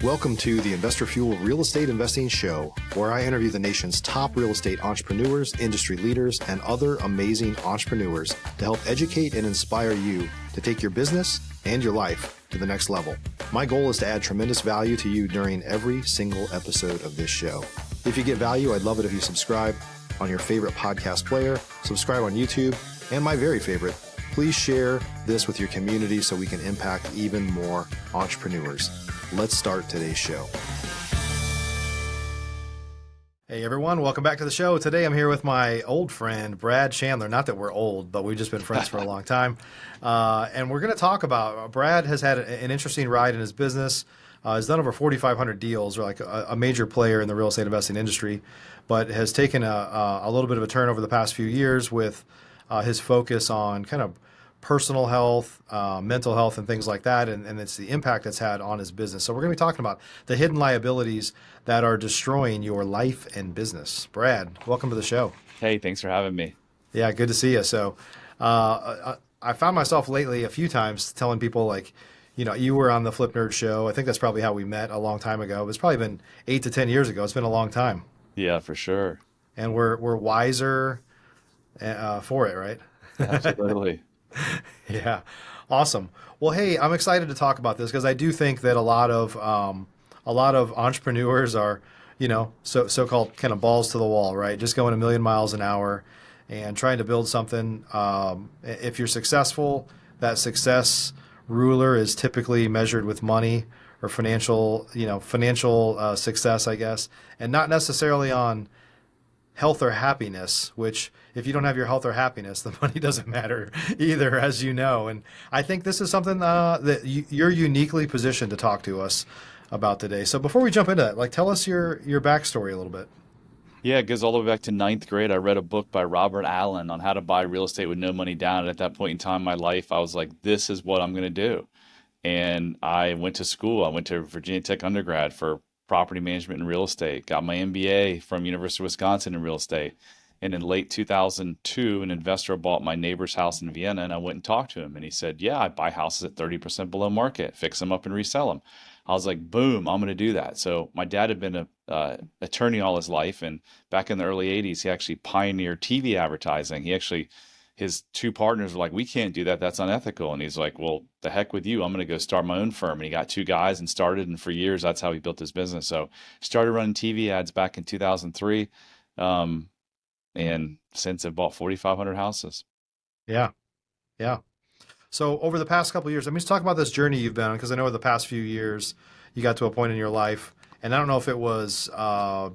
Welcome to the Investor Fuel Real Estate Investing Show, where I interview the nation's top real estate entrepreneurs, industry leaders, and other amazing entrepreneurs to help educate and inspire you to take your business and your life to the next level. My goal is to add tremendous value to you during every single episode of this show. If you get value, I'd love it if you subscribe on your favorite podcast player, subscribe on YouTube, and my very favorite, please share this with your community so we can impact even more entrepreneurs. Let's start today's show. Hey everyone, welcome back to the show. Today I'm here with my old friend, Brad Chandler. Not that we're old, but we've just been friends for a long time. And we're going to talk about, Brad has had an interesting ride in his business. He's done over 4,500 deals, or like a major player in the real estate investing industry, but has taken a little bit of a turn over the past few years with his focus on kind of personal health, mental health, and things like that, and it's the impact it's had on his business. So we're going to be talking about the hidden liabilities that are destroying your life and business. Brad, welcome to the show. Hey, thanks for having me. Yeah, good to see you. So I found myself lately a few times telling people, like, you know, you were on the Flip Nerd show. I think that's probably how we met a long time ago. It's probably been 8 to 10 years ago. It's been a long time. Yeah, for sure. And we're wiser for it, right? Absolutely. Yeah. Awesome. Well, hey, I'm excited to talk about this because I do think that a lot of entrepreneurs are, you know, so-called kind of balls to the wall, right? Just going a million miles an hour and trying to build something. If you're successful, that success ruler is typically measured with money or financial success, I guess, and not necessarily on health or happiness, which if you don't have your health or happiness, the money doesn't matter either, as you know. And I think this is something that you're uniquely positioned to talk to us about today. So before we jump into that, like, tell us your backstory a little bit. Yeah, it goes all the way back to ninth grade. I read a book by Robert Allen on how to buy real estate with no money down. And at that point in time in my life, I was like, this is what I'm going to do. And I went to school. I went to Virginia Tech undergrad for property management and real estate, got my MBA from University of Wisconsin in real estate. And in late 2002, an investor bought my neighbor's house in Vienna, and I went and talked to him. And he said, yeah, I buy houses at 30% below market, fix them up and resell them. I was like, boom, I'm going to do that. So my dad had been an attorney all his life. And back in the early 80s, he actually pioneered TV advertising. His two partners were like, we can't do that. That's unethical. And he's like, well, the heck with you. I'm going to go start my own firm. And he got two guys and started. And for years, that's how he built his business. So started running TV ads back in 2003. And since I've bought 4,500 houses. Yeah. Yeah. So over the past couple of years, let's talk about this journey you've been on, because I know over the past few years, you got to a point in your life, and I don't know if it was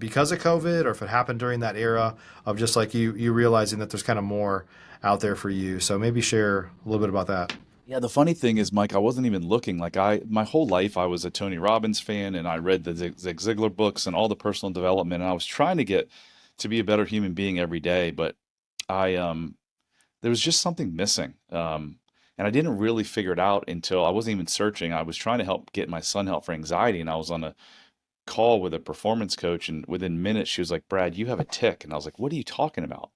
because of COVID or if it happened during that era of just like you realizing that there's kind of more out there for you. So maybe share a little bit about that. Yeah, the funny thing is, Mike, I wasn't even looking. Like my whole life, I was a Tony Robbins fan, and I read the Zig Ziglar books and all the personal development, and I was trying to get to be a better human being every day. But there was just something missing. And I didn't really figure it out until I wasn't even searching. I was trying to help get my son help for anxiety, and I was on a call with a performance coach, and within minutes, she was like, Brad, you have a tic. And I was like, what are you talking about?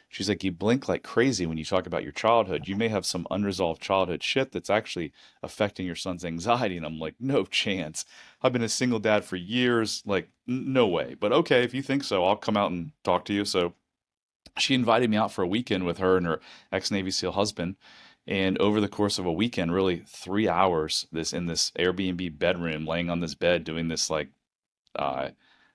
She's like, you blink like crazy when you talk about your childhood. You may have some unresolved childhood shit that's actually affecting your son's anxiety. And I'm like, no chance. I've been a single dad for years. Like, no way. But okay, if you think so, I'll come out and talk to you. So she invited me out for a weekend with her and her ex-Navy SEAL husband. And over the course of a weekend, really 3 hours, in this Airbnb bedroom, laying on this bed, doing this like,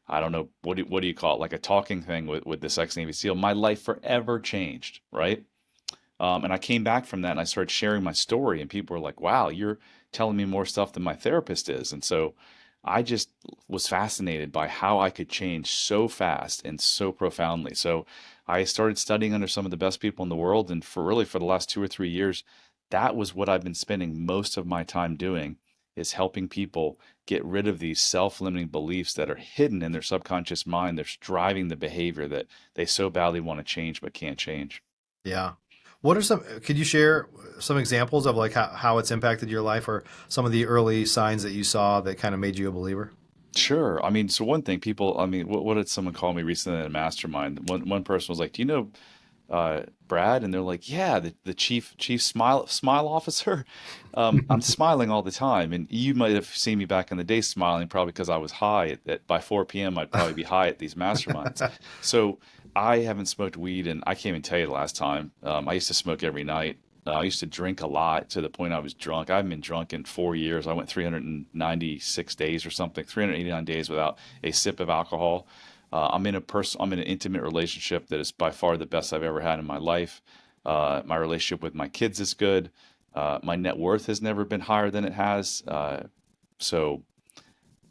I don't know, what do you call it? Like a talking thing with this ex-Navy SEAL. My life forever changed, right? And I came back from that and I started sharing my story, and people were like, wow, you're telling me more stuff than my therapist is. And so I just was fascinated by how I could change so fast and so profoundly. So I started studying under some of the best people in the world. And for the last 2 or 3 years, that was what I've been spending most of my time doing, is helping people get rid of these self-limiting beliefs that are hidden in their subconscious mind. They're driving the behavior that they so badly want to change but can't change. Yeah. Could you share some examples of like how it's impacted your life, or some of the early signs that you saw that kind of made you a believer? Sure. I mean, so one thing what did someone call me recently at a mastermind? One person was like, do you know Brad? And they're like, yeah, the chief smile officer. I'm smiling all the time, and you might have seen me back in the day smiling, probably because I was high. By 4 p.m., I'd probably be high at these masterminds. So I haven't smoked weed, and I can't even tell you the last time. I used to smoke every night. I used to drink a lot to the point I was drunk. I haven't been drunk in 4 years. I went 396 days or something, 389 days without a sip of alcohol. I'm in an intimate relationship that is by far the best I've ever had in my life. My relationship with my kids is good. My net worth has never been higher than it has. So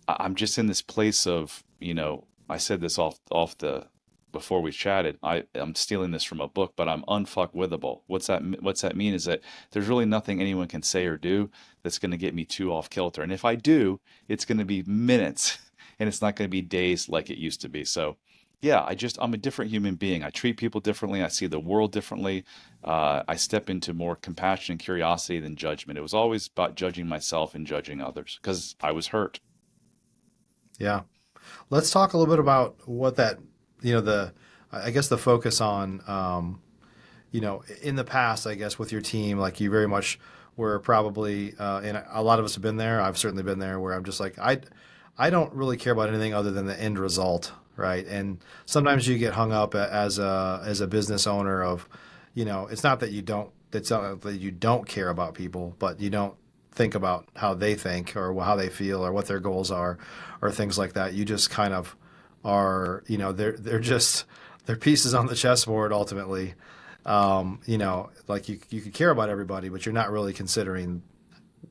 I'm just in this place of, I said this off the before we chatted. I'm stealing this from a book, but I'm unfuckwithable. What's that mean is that there's really nothing anyone can say or do that's going to get me too off kilter. And if I do, it's going to be minutes and it's not going to be days like it used to be. So yeah, I'm a different human being. I treat people differently. I see the world differently. I step into more compassion and curiosity than judgment. It was always about judging myself and judging others because I was hurt. Yeah. Let's talk a little bit about what that, I guess the focus on, in the past, I guess with your team, like you very much were probably, and a lot of us have been there. I've certainly been there where I'm just like, I don't really care about anything other than the end result, right? And sometimes you get hung up as a business owner of, it's not that you don't, it's not that you don't care about people, but you don't think about how they think or how they feel or what their goals are or things like that. You just kind of are, they're just they're pieces on the chessboard ultimately. Like you could care about everybody, but you're not really considering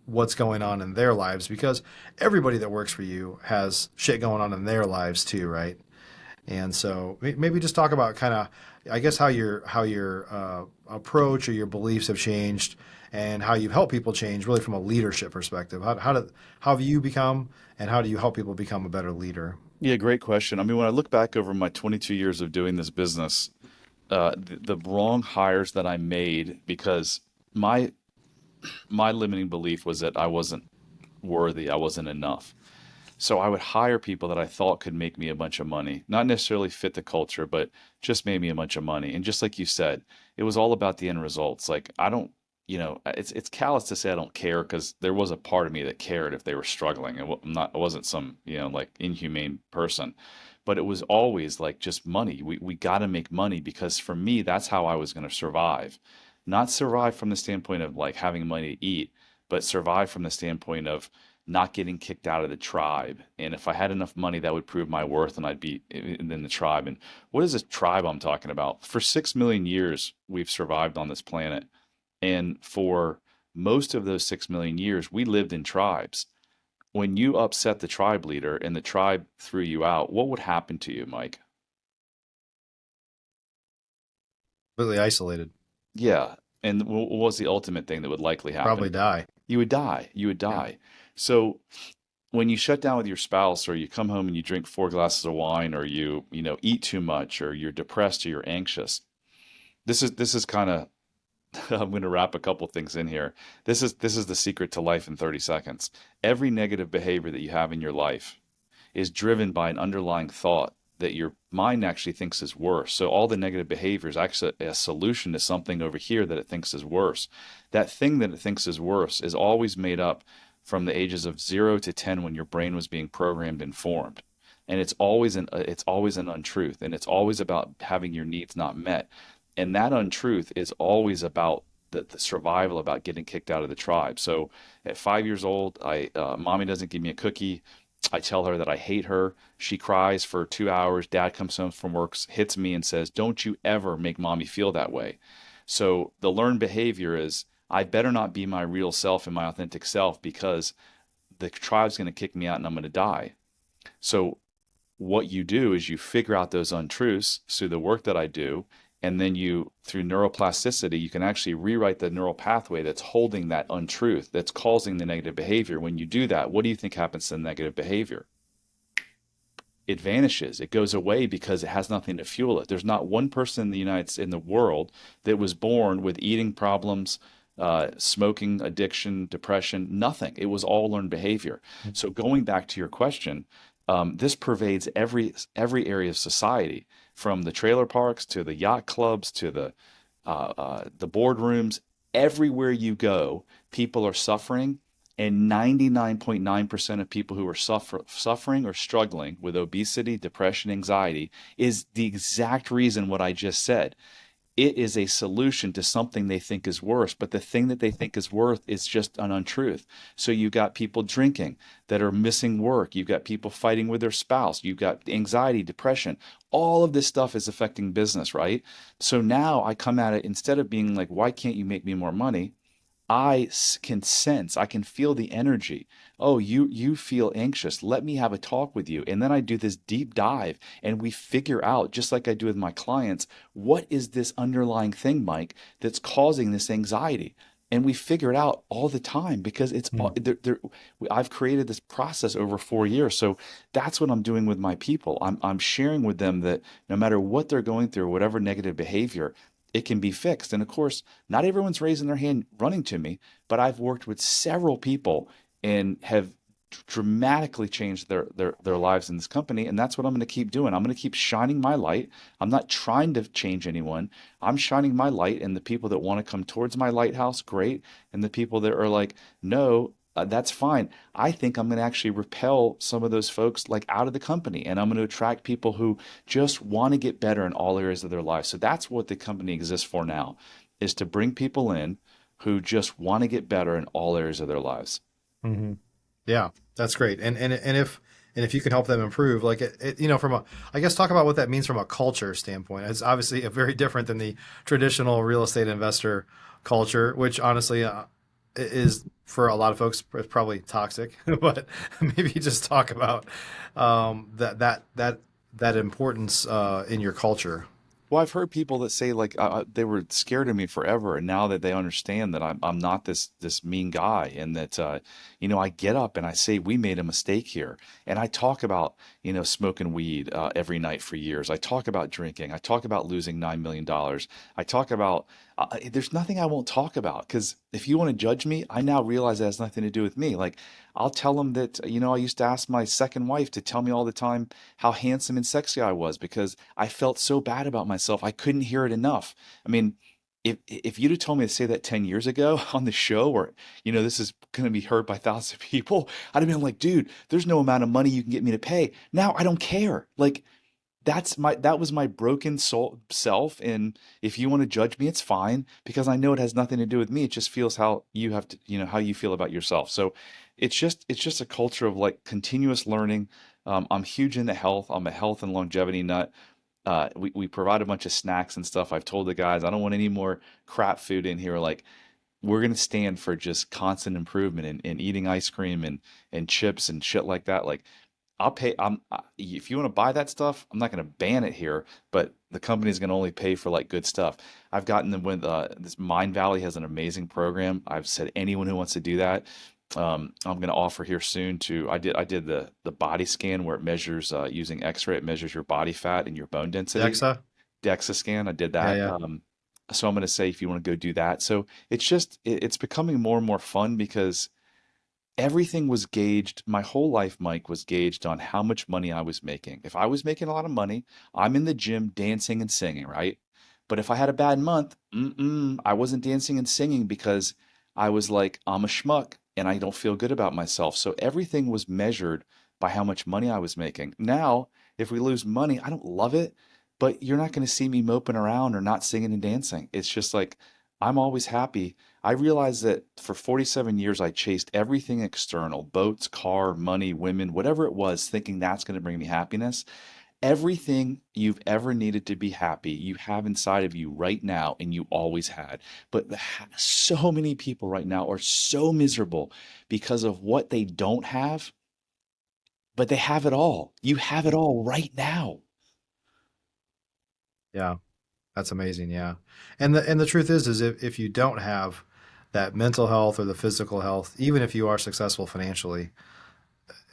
what's going on in their lives because everybody that works for you has shit going on in their lives too, right? And so maybe just talk about kind of, I guess, how your approach or your beliefs have changed and how you've helped people change really from a leadership perspective. How have you become and how do you help people become a better leader? Yeah, great question. I mean, when I look back over my 22 years of doing this business, the wrong hires that I made because my my limiting belief was that I wasn't worthy, I wasn't enough. So I would hire people that I thought could make me a bunch of money, not necessarily fit the culture, but just made me a bunch of money. And just like you said, it was all about the end results. Like I don't, it's callous to say I don't care because there was a part of me that cared if they were struggling. I wasn't some, like inhumane person, but it was always like just money. We got to make money because for me, that's how I was going to survive. Not survive from the standpoint of like having money to eat, but survive from the standpoint of not getting kicked out of the tribe. And if I had enough money, that would prove my worth and I'd be in the tribe. And what is this tribe I'm talking about? For 6 million years, we've survived on this planet. And for most of those 6 million years, we lived in tribes. When you upset the tribe leader and the tribe threw you out, what would happen to you, Mike? Completely isolated, Yeah. And what was the ultimate thing that would likely probably happen? die. You would die. You would Yeah. die. So when you shut down with your spouse or you come home and you drink 4 glasses of wine or you eat too much or you're depressed or you're anxious, this is kind of I'm going to wrap a couple things in here. This is the secret to life in 30 seconds. Every negative behavior that you have in your life is driven by an underlying thought that your mind actually thinks is worse. So all the negative behavior is actually a solution to something over here that it thinks is worse. That thing that it thinks is worse is always made up from the ages of 0 to 10 when your brain was being programmed and formed. And it's always an untruth, and it's always about having your needs not met. And that untruth is always about the survival, about getting kicked out of the tribe. So at 5 years old, mommy doesn't give me a cookie. I tell her that I hate her. She cries for 2 hours. Dad comes home from work, hits me, and says, "Don't you ever make mommy feel that way." So the learned behavior is I better not be my real self and my authentic self because the tribe's going to kick me out and I'm going to die. So what you do is you figure out those untruths through the work that I do. And then through neuroplasticity, you can actually rewrite the neural pathway that's holding that untruth, that's causing the negative behavior. When you do that, what do you think happens to the negative behavior? It vanishes. It goes away because it has nothing to fuel it. There's not one person in the world that was born with eating problems, smoking addiction, depression, nothing. It was all learned behavior. So going back to your question, This pervades every area of society, from the trailer parks to the yacht clubs to the boardrooms. Everywhere you go, people are suffering, and 99.9% of people who are suffering or struggling with obesity, depression, anxiety is the exact reason what I just said. It is a solution to something they think is worse, but the thing that they think is worse is just an untruth. So you've got people drinking that are missing work. You've got people fighting with their spouse. You've got anxiety, depression. All of this stuff is affecting business, right? So now I come at it, instead of being like, why can't you make me more money? Can sense, I can feel the energy. Oh, you feel anxious. Let me have a talk with you. And then I do this deep dive and we figure out, just like I do with my clients, what is this underlying thing, Mike, that's causing this anxiety? And we figure it out all the time because Mm. I've created this process over 4 years. So that's what I'm doing with my people. I'm sharing with them that no matter what they're going through, whatever negative behavior, it can be fixed. And of course, not everyone's raising their hand running to me, but I've worked with several people and have dramatically changed their lives in this company. And that's what I'm going to keep doing. I'm going to keep shining my light. I'm not trying to change anyone. I'm shining my light, and the people that want to come towards my lighthouse, great. And the people that are like, no, that's fine. I think I'm going to actually repel some of those folks like out of the company, and I'm going to attract people who just want to get better in all areas of their life. So that's what the company exists for now, is to bring people in who just want to get better in all areas of their lives. Hmm. Yeah, that's great. And if you can help them improve, like from a, I guess talk about what that means from a culture standpoint. It's obviously a very different than the traditional real estate investor culture, which honestly is for a lot of folks probably toxic. But maybe just talk about that importance in your culture. Well, I've heard people that say like they were scared of me forever, and now that they understand that I'm not this mean guy, and that I get up and I say we made a mistake here, and I talk about smoking weed every night for years. I talk about drinking. I talk about losing $9 million. I talk about there's nothing I won't talk about, because if you want to judge me, I now realize that has nothing to do with me. Like, I'll tell them that I used to ask my second wife to tell me all the time how handsome and sexy I was, because I felt so bad about myself. I couldn't hear it enough. I mean, if you'd have told me to say that 10 years ago on the show, where this is going to be heard by thousands of people, I'd have been like, dude, there's no amount of money you can get me to pay. Now I don't care. Like, that was my broken soul self. And if you want to judge me, it's fine, because I know it has nothing to do with me. It just feels how you have to, how you feel about yourself. So it's just a culture of like continuous learning. I'm huge into health. I'm a health and longevity nut. We provide a bunch of snacks and stuff. I've told the guys I don't want any more crap food in here. Like, we're going to stand for just constant improvement, and eating ice cream and chips and shit like that. Like, I'll pay. If you want to buy that stuff, I'm not going to ban it here, but the company's going to only pay for like good stuff. I've gotten them with this Mind Valley has an amazing program. I've said anyone who wants to do that, I'm going to offer here soon to. I did the body scan where it measures using X-ray. It measures your body fat and your bone density. DEXA? DEXA scan. I did Yeah, that. yeah. So I'm going to say if you want to go do that. So it's becoming more and more fun, because everything was gauged. My whole life, Mike, was gauged on how much money I was making. If I was making a lot of money, I'm in the gym dancing and singing, right? But if I had a bad month, I wasn't dancing and singing, because I was like, I'm a schmuck and I don't feel good about myself. So everything was measured by how much money I was making. Now, if we lose money, I don't love it, but you're not going to see me moping around or not singing and dancing. It's just like, I'm always happy. I realized that for 47 years, I chased everything external: boats, car, money, women, whatever it was, thinking that's going to bring me happiness. Everything you've ever needed to be happy, you have inside of you right now, and you always had. But so many people right now are so miserable because of what they don't have, but they have it all. You have it all right now. Yeah. That's amazing, yeah. And the truth is if you don't have that mental health or the physical health, even if you are successful financially,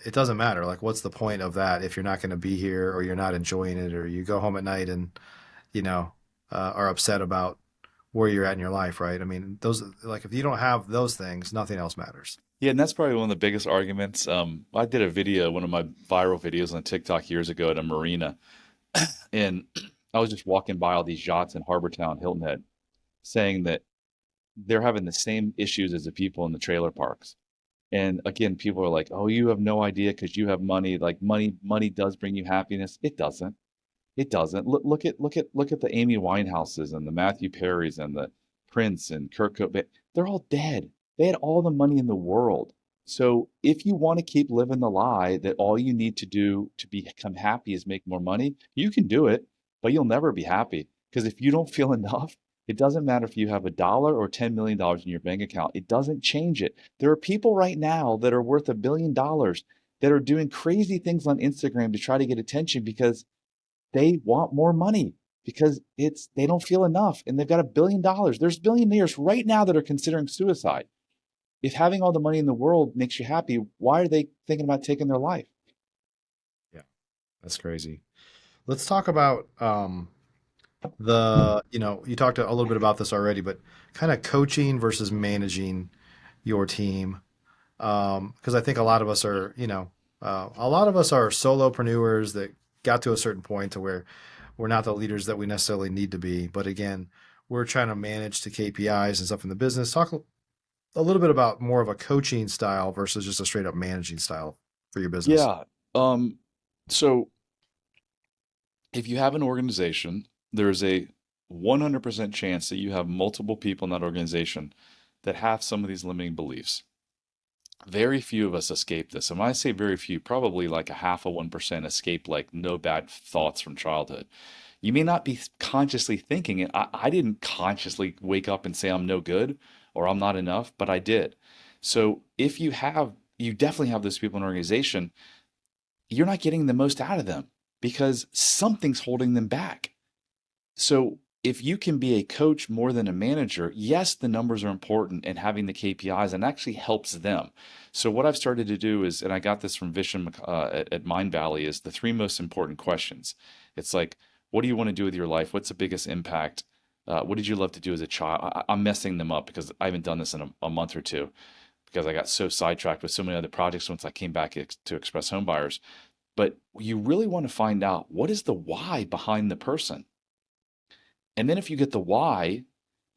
it doesn't matter. Like, what's the point of that if you're not going to be here, or you're not enjoying it, or you go home at night and you know are upset about where you're at in your life, right? I mean, those, like, if you don't have those things, nothing else matters. Yeah, and that's probably one of the biggest arguments. I did a video, one of my viral videos on TikTok years ago at a marina, and I was just walking by all these yachts in Harbor Town, Hilton Head, saying that they're having the same issues as the people in the trailer parks. And again, people are like, "Oh, you have no idea because you have money. Like money does bring you happiness." It doesn't. It doesn't. Look at the Amy Winehouses and the Matthew Perrys and the Prince and Kurt Cobain. They're all dead. They had all the money in the world. So if you want to keep living the lie that all you need to do to become happy is make more money, you can do it, but you'll never be happy. Because if you don't feel enough, it doesn't matter if you have $1 or $10 million in your bank account. It doesn't change it. There are people right now that are worth $1 billion that are doing crazy things on Instagram to try to get attention because they want more money because they don't feel enough and they've got $1 billion. There's billionaires right now that are considering suicide. If having all the money in the world makes you happy, why are they thinking about taking their life? Yeah, that's crazy. Let's talk about the, you talked a little bit about this already, but kind of coaching versus managing your team. Because I think a lot of us are, a lot of us are solopreneurs that got to a certain point to where we're not the leaders that we necessarily need to be. But again, we're trying to manage the KPIs and stuff in the business. Talk a little bit about more of a coaching style versus just a straight up managing style for your business. Yeah. Um, so if you have an organization, there's a 100% chance that you have multiple people in that organization that have some of these limiting beliefs. Very few of us escape this. And when I say very few, probably like a half of 1% escape like no bad thoughts from childhood. You may not be consciously thinking it. I didn't consciously wake up and say I'm no good or I'm not enough, but I did. So if you definitely have those people in an organization, you're not getting the most out of them because something's holding them back. So if you can be a coach more than a manager, yes, the numbers are important and having the KPIs and actually helps them. So what I've started to do is, and I got this from Vision at Mind Valley, is the three most important questions. It's like, what do you want to do with your life? What's the biggest impact? What did you love to do as a child? I'm messing them up because I haven't done this in a month or two because I got so sidetracked with so many other projects once I came back to Express Home Buyers. But you really want to find out what is the why behind the person. And then if you get the why,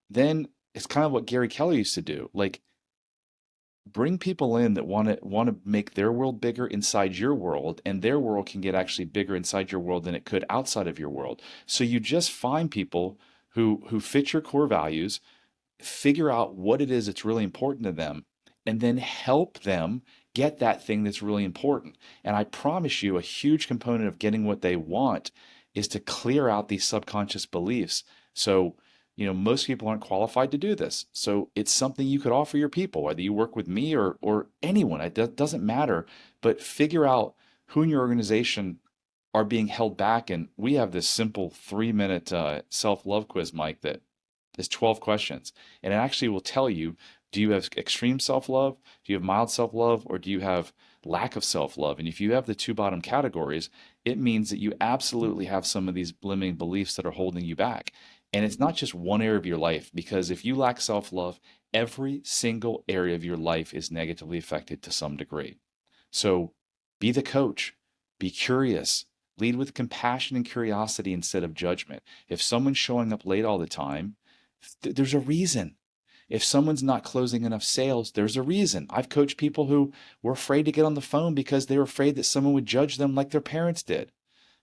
then it's kind of what Gary Keller used to do. Like bring people in that want to make their world bigger inside your world, and their world can get actually bigger inside your world than it could outside of your world. So you just find people who fit your core values, figure out what it is that's really important to them, and then help them get that thing that's really important. And I promise you, a huge component of getting what they want is to clear out these subconscious beliefs. So, most people aren't qualified to do this. So it's something you could offer your people, whether you work with me or anyone. It doesn't matter. But figure out who in your organization are being held back. And we have this simple 3-minute self-love quiz, Mike, that is 12 questions. And it actually will tell you, do you have extreme self-love? Do you have mild self-love? Or do you have lack of self-love? And if you have the two bottom categories, it means that you absolutely have some of these limiting beliefs that are holding you back. And it's not just one area of your life, because if you lack self-love, every single area of your life is negatively affected to some degree. So be the coach, be curious, lead with compassion and curiosity instead of judgment. If someone's showing up late all the time, there's a reason. If someone's not closing enough sales, there's a reason. I've coached people who were afraid to get on the phone because they were afraid that someone would judge them like their parents did.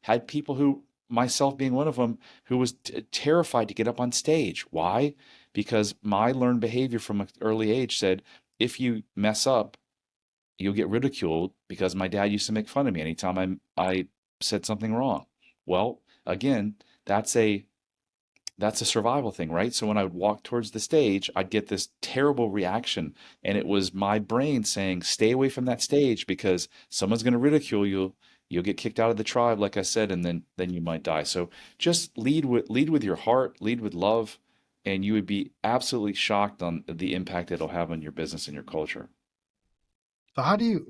Had people who, myself being one of them, who was terrified to get up on stage. Why? Because my learned behavior from an early age said, if you mess up, you'll get ridiculed, because my dad used to make fun of me anytime I said something wrong. Well, again, that's a survival thing, right? So when I would walk towards the stage, I'd get this terrible reaction. And it was my brain saying, stay away from that stage because someone's going to ridicule you. You'll get kicked out of the tribe, like I said, and then you might die. So just lead with your heart, lead with love, and you would be absolutely shocked on the impact it'll have on your business and your culture. So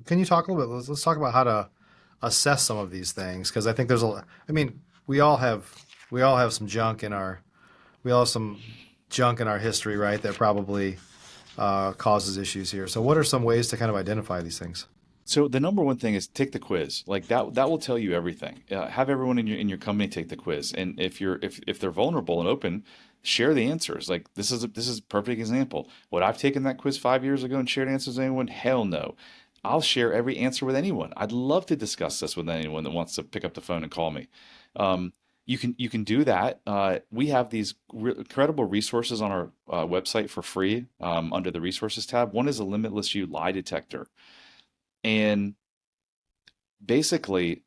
can you talk a little bit? Let's talk about how to assess some of these things because I think I mean, we all have some junk in our history, right? That probably causes issues here. So what are some ways to kind of identify these things? So the number one thing is take the quiz. Like that will tell you everything. Have everyone in your company take the quiz, and if they're vulnerable and open, share the answers. Like this is a perfect example. Would I've taken that quiz 5 years ago and shared answers with anyone? Hell no. I'll share every answer with anyone. I'd love to discuss this with anyone that wants to pick up the phone and call me. Um, you can do that. We have these incredible resources on our website for free under the resources tab. One is a Limitless You lie detector. And basically,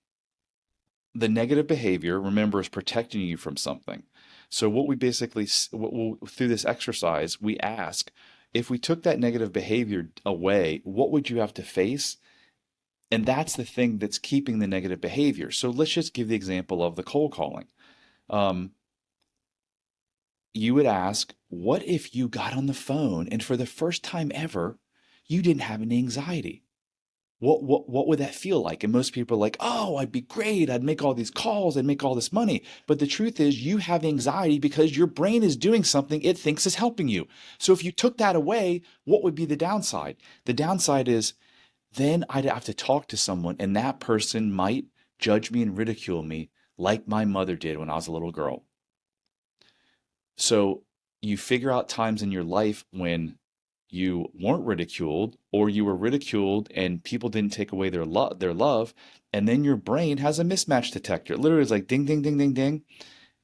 the negative behavior, remember, is protecting you from something. So what we basically, through this exercise, we ask, if we took that negative behavior away, what would you have to face? And that's the thing that's keeping the negative behavior. So let's just give the example of the cold calling. Um, you would ask, what if you got on the phone and for the first time ever, you didn't have any anxiety? What would that feel like? And most people are like, oh, I'd be great. I'd make all these calls. I'd make all this money. But the truth is you have anxiety because your brain is doing something it thinks is helping you. So if you took that away, what would be the downside? The downside is then I'd have to talk to someone and that person might judge me and ridicule me like my mother did when I was a little girl. So you figure out times in your life when you weren't ridiculed or you were ridiculed and people didn't take away their love, and then your brain has a mismatch detector. It literally is like ding ding ding ding ding,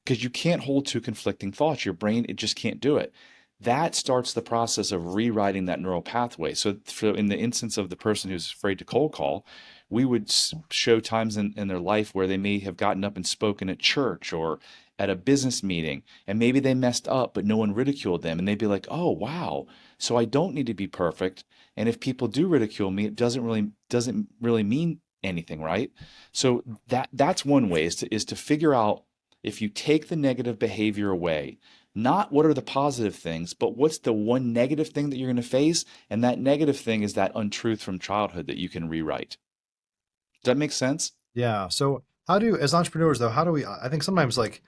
because you can't hold two conflicting thoughts. Your brain, it just can't do it. That starts the process of rewriting that neural pathway. So in the instance of the person who's afraid to cold call, we would show times in their life where they may have gotten up and spoken at church or at a business meeting, and maybe they messed up, but no one ridiculed them. And they'd be like, oh, wow. So I don't need to be perfect. And if people do ridicule me, it doesn't really mean anything, right? So that's one way is to figure out, if you take the negative behavior away, not what are the positive things, but what's the one negative thing that you're going to face? And that negative thing is that untruth from childhood that you can rewrite. Does that make sense? Yeah. So how do, as entrepreneurs though, how do we, I think sometimes like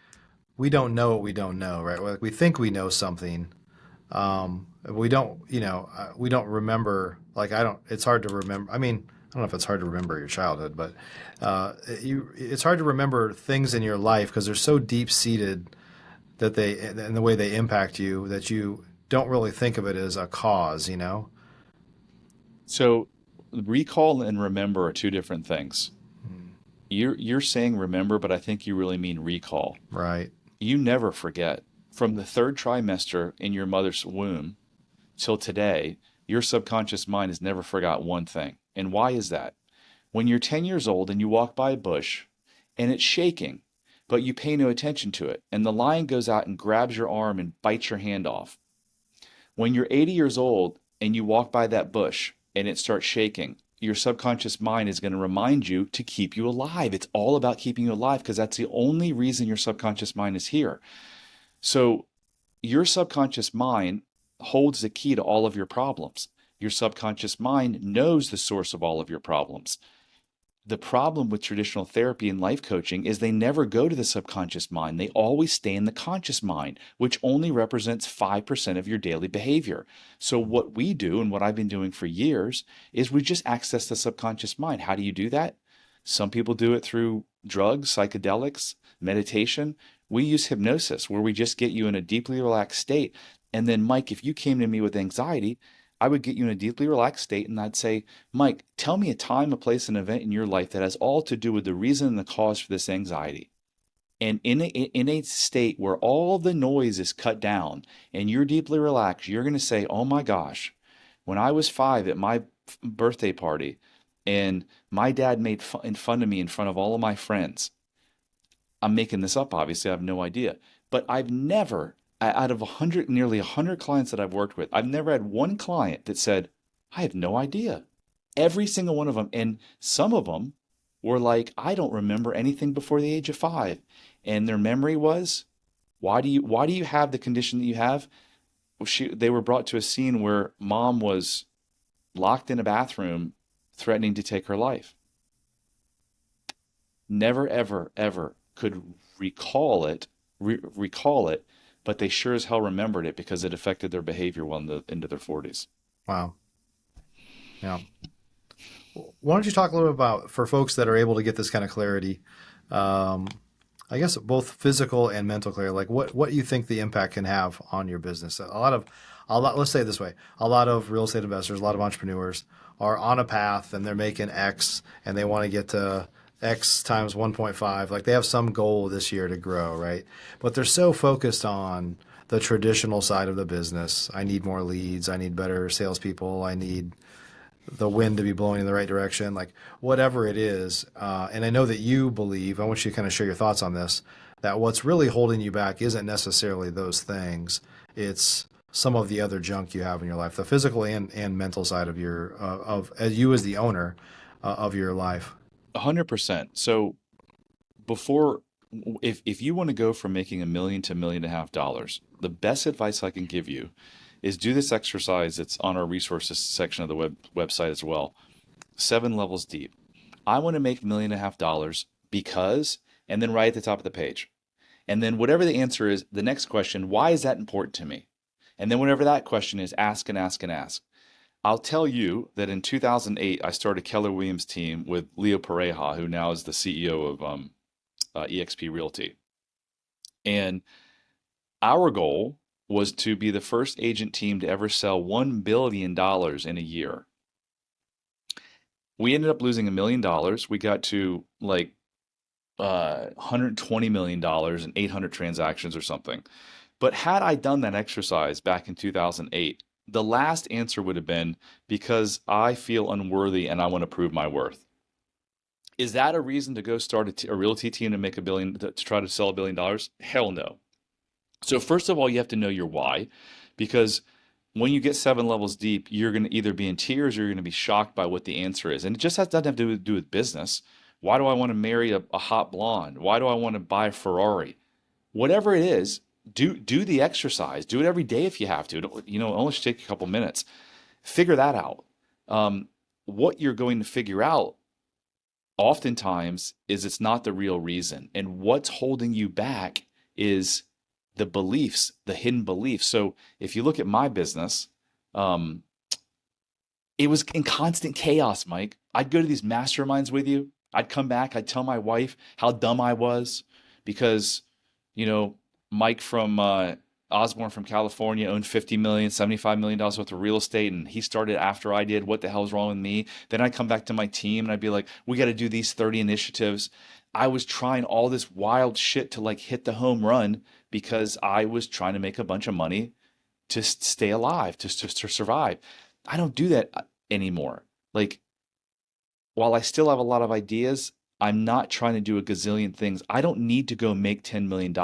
we don't know what we don't know, right? Like we think we know something. We don't, we don't remember, like I don't, it's hard to remember. I mean, I don't know if it's hard to remember your childhood, but it's hard to remember things in your life because they're so deep seated that they, and the way they impact you, that you don't really think of it as a cause, you know? So recall and remember are two different things. You're saying remember, but I think you really mean recall. Right. You never forget. From the third trimester in your mother's womb till today, your subconscious mind has never forgot one thing. And why is that? When you're 10 years old and you walk by a bush and it's shaking, but you pay no attention to it, and the lion goes out and grabs your arm and bites your hand off. When you're 80 years old and you walk by that bush and it starts shaking, your subconscious mind is going to remind you to keep you alive. It's all about keeping you alive because that's the only reason your subconscious mind is here. So your subconscious mind holds the key to all of your problems. Your subconscious mind knows the source of all of your problems. The problem with traditional therapy and life coaching is they never go to the subconscious mind. They always stay in the conscious mind, which only represents 5% of your daily behavior. So, what we do, and what I've been doing for years, is we just access the subconscious mind. How do you do that? Some people do it through drugs, psychedelics, meditation. We use hypnosis, where we just get you in a deeply relaxed state. And then, Mike, if you came to me with anxiety, I would get you in a deeply relaxed state and I'd say, Mike, tell me a time, a place, an event in your life that has all to do with the reason and the cause for this anxiety. And in a state where all the noise is cut down and you're deeply relaxed, you're going to say, oh my gosh, when I was 5 at my birthday party and my dad made fun of me in front of all of my friends. I'm making this up, obviously, I have no idea. But I've never, out of 100, nearly 100 clients that I've worked with, I've never had one client that said, I have no idea. Every single one of them. And some of them were like, I don't remember anything before the age of 5. And their memory was, why do you have the condition that you have? Well, they were brought to a scene where mom was locked in a bathroom threatening to take her life. Never, ever, ever could recall it, recall it, but they sure as hell remembered it because it affected their behavior well into their 40s. Wow. Yeah. Why don't you talk a little bit about for folks that are able to get this kind of clarity, um, I guess both physical and mental clarity, like what you think the impact can have on your business. Let's say it this way, a lot of real estate investors, a lot of entrepreneurs are on a path and they're making X and they want to get to X times 1.5. Like they have some goal this year to grow, right? But they're so focused on the traditional side of the business. I need more leads. I need better salespeople. I need the wind to be blowing in the right direction, like whatever it is. And I know that you believe, I want you to kind of share your thoughts on this, that what's really holding you back isn't necessarily those things. It's some of the other junk you have in your life, the physical and mental side of as you as the owner of your life. 100%. So before, if you want to go from making $1 million to $1.5 million, the best advice I can give you is do this exercise. It's on our resources section of the website as well. 7 levels deep. I want to make $1.5 million because, and then right at the top of the page. And then whatever the answer is, the next question, why is that important to me? And then whatever that question is, ask and ask and ask. I'll tell you that in 2008, I started Keller Williams' team with Leo Pareja, who now is the CEO of eXp Realty. And our goal was to be the first agent team to ever sell $1 billion in a year. We ended up losing $1 million. We got to like $120 million and 800 transactions or something. But had I done that exercise back in 2008, the last answer would have been because I feel unworthy and I want to prove my worth. Is that a reason to go start a realty team to make $1 billion, to try to sell $1 billion? Hell no. So first of all, you have to know your why, because when you get 7 levels deep, you're going to either be in tears or you're going to be shocked by what the answer is. And it just doesn't have to do with business. Why do I want to marry a hot blonde? Why do I want to buy a Ferrari? Whatever it is, do the exercise. Do it every day if you have to. Only should take a couple minutes. Figure that out. What you're going to figure out oftentimes is it's not the real reason. And what's holding you back is the beliefs, the hidden beliefs. So if you look at my business, it was in constant chaos, Mike. I'd go to these masterminds with you. I'd come back. I'd tell my wife how dumb I was because, Mike from Osborne from California owned $50 million, $75 million worth of real estate, and he started after I did. What the hell's wrong with me? Then I'd come back to my team and I'd be like, we got to do these 30 initiatives. I was trying all this wild shit to like hit the home run because I was trying to make a bunch of money to stay alive, to survive. I don't do that anymore. Like, while I still have a lot of ideas, I'm not trying to do a gazillion things. I don't need to go make $10 million.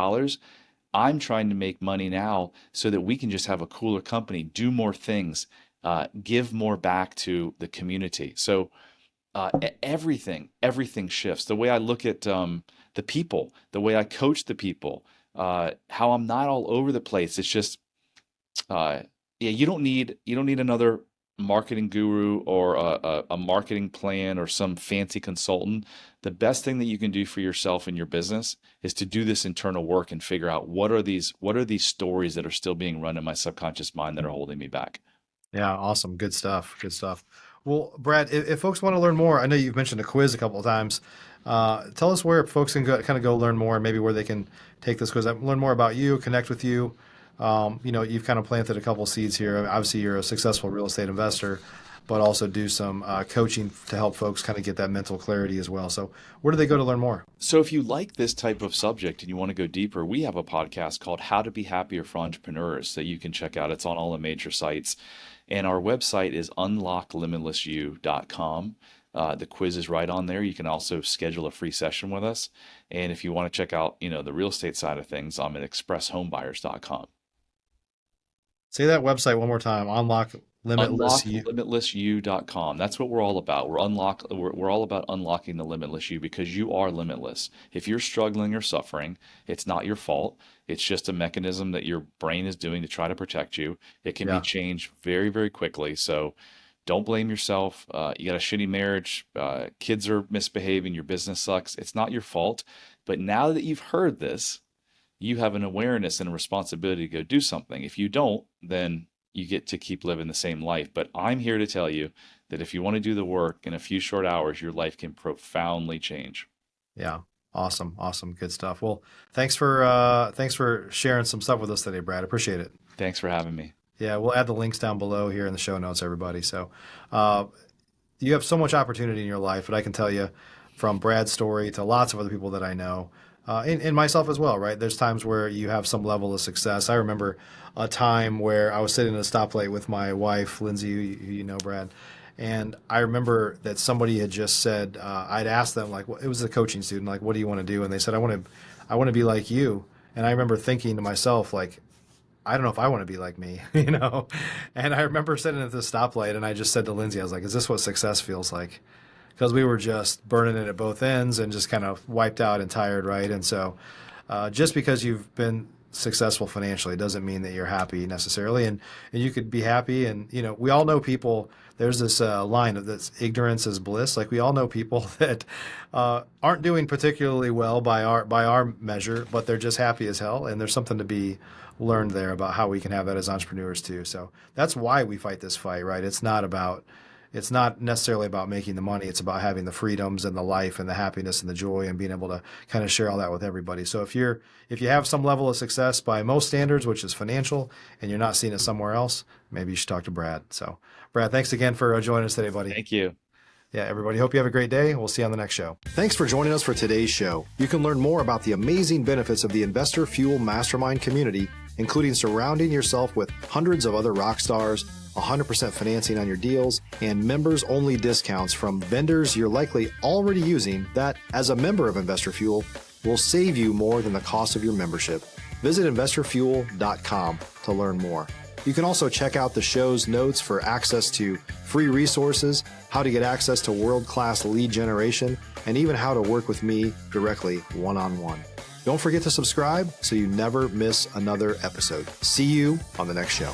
I'm trying to make money now so that we can just have a cooler company, do more things, give more back to the community. So everything shifts. The way I look at the people, the way I coach the people, how I'm not all over the place. It's just, yeah, you don't need another marketing guru or a marketing plan or some fancy consultant. The best thing that you can do for yourself and your business is to do this internal work and figure out what are these stories that are still being run in my subconscious mind that are holding me back. Yeah, awesome. Good stuff. Good stuff. Well, Brad, if folks want to learn more, I know you've mentioned a quiz a couple of times. Tell us where folks can go learn more, and maybe where they can take this quiz, learn more about you, connect with you. You've kind of planted a couple seeds here. I mean, obviously, you're a successful real estate investor, but also do some coaching to help folks kind of get that mental clarity as well. So, where do they go to learn more? So if you like this type of subject and you want to go deeper, we have a podcast called How to Be Happier for Entrepreneurs that you can check out. It's on all the major sites. And our website is unlocklimitlessyou.com. The quiz is right on there. You can also schedule a free session with us. And if you want to check out, the real estate side of things, I'm at expresshomebuyers.com. Say that website one more time. Unlock Limitless You. Unlocklimitlessyou.com. That's what we're all about. We're all about unlocking the limitless you because you are limitless. If you're struggling or suffering, it's not your fault. It's just a mechanism that your brain is doing to try to protect you. It can be changed very, very quickly. So don't blame yourself. You got a shitty marriage. Kids are misbehaving. Your business sucks. It's not your fault. But now that you've heard this, you have an awareness and a responsibility to go do something. If you don't, then you get to keep living the same life. But I'm here to tell you that if you want to do the work in a few short hours, your life can profoundly change. Yeah. Awesome. Awesome. Good stuff. Well, thanks for sharing some stuff with us today, Brad. Appreciate it. Thanks for having me. Yeah, we'll add the links down below here in the show notes, everybody. So you have so much opportunity in your life, but I can tell you from Brad's story to lots of other people that I know, and myself as well, right? There's times where you have some level of success. I remember a time where I was sitting at a stoplight with my wife, Lindsay, who you know, Brad, and I remember that somebody had just said, I'd asked them, like, it was a coaching student, like, what do you want to do? And they said, I want to be like you. And I remember thinking to myself, like, I don't know if I want to be like me, you know? And I remember sitting at the stoplight and I just said to Lindsay, I was like, is this what success feels like? Because we were just burning it at both ends and just kind of wiped out and tired, right? And so just because you've been successful financially doesn't mean that you're happy necessarily. And you could be happy. And, you know, we all know people, there's this line of this ignorance is bliss. Like we all know people that aren't doing particularly well by our measure, but they're just happy as hell. And there's something to be learned there about how we can have that as entrepreneurs too. So that's why we fight this fight, right? It's not necessarily about making the money. It's about having the freedoms and the life and the happiness and the joy and being able to kind of share all that with everybody. So if you have some level of success by most standards, which is financial, and you're not seeing it somewhere else, maybe you should talk to Brad. So Brad, thanks again for joining us today, buddy. Thank you. Yeah, everybody, hope you have a great day. We'll see you on the next show. Thanks for joining us for today's show. You can learn more about the amazing benefits of the Investor Fuel Mastermind community, including surrounding yourself with hundreds of other rock stars, 100% financing on your deals, and members-only discounts from vendors you're likely already using that, as a member of Investor Fuel, will save you more than the cost of your membership. Visit investorfuel.com to learn more. You can also check out the show's notes for access to free resources, how to get access to world-class lead generation, and even how to work with me directly one-on-one. Don't forget to subscribe so you never miss another episode. See you on the next show.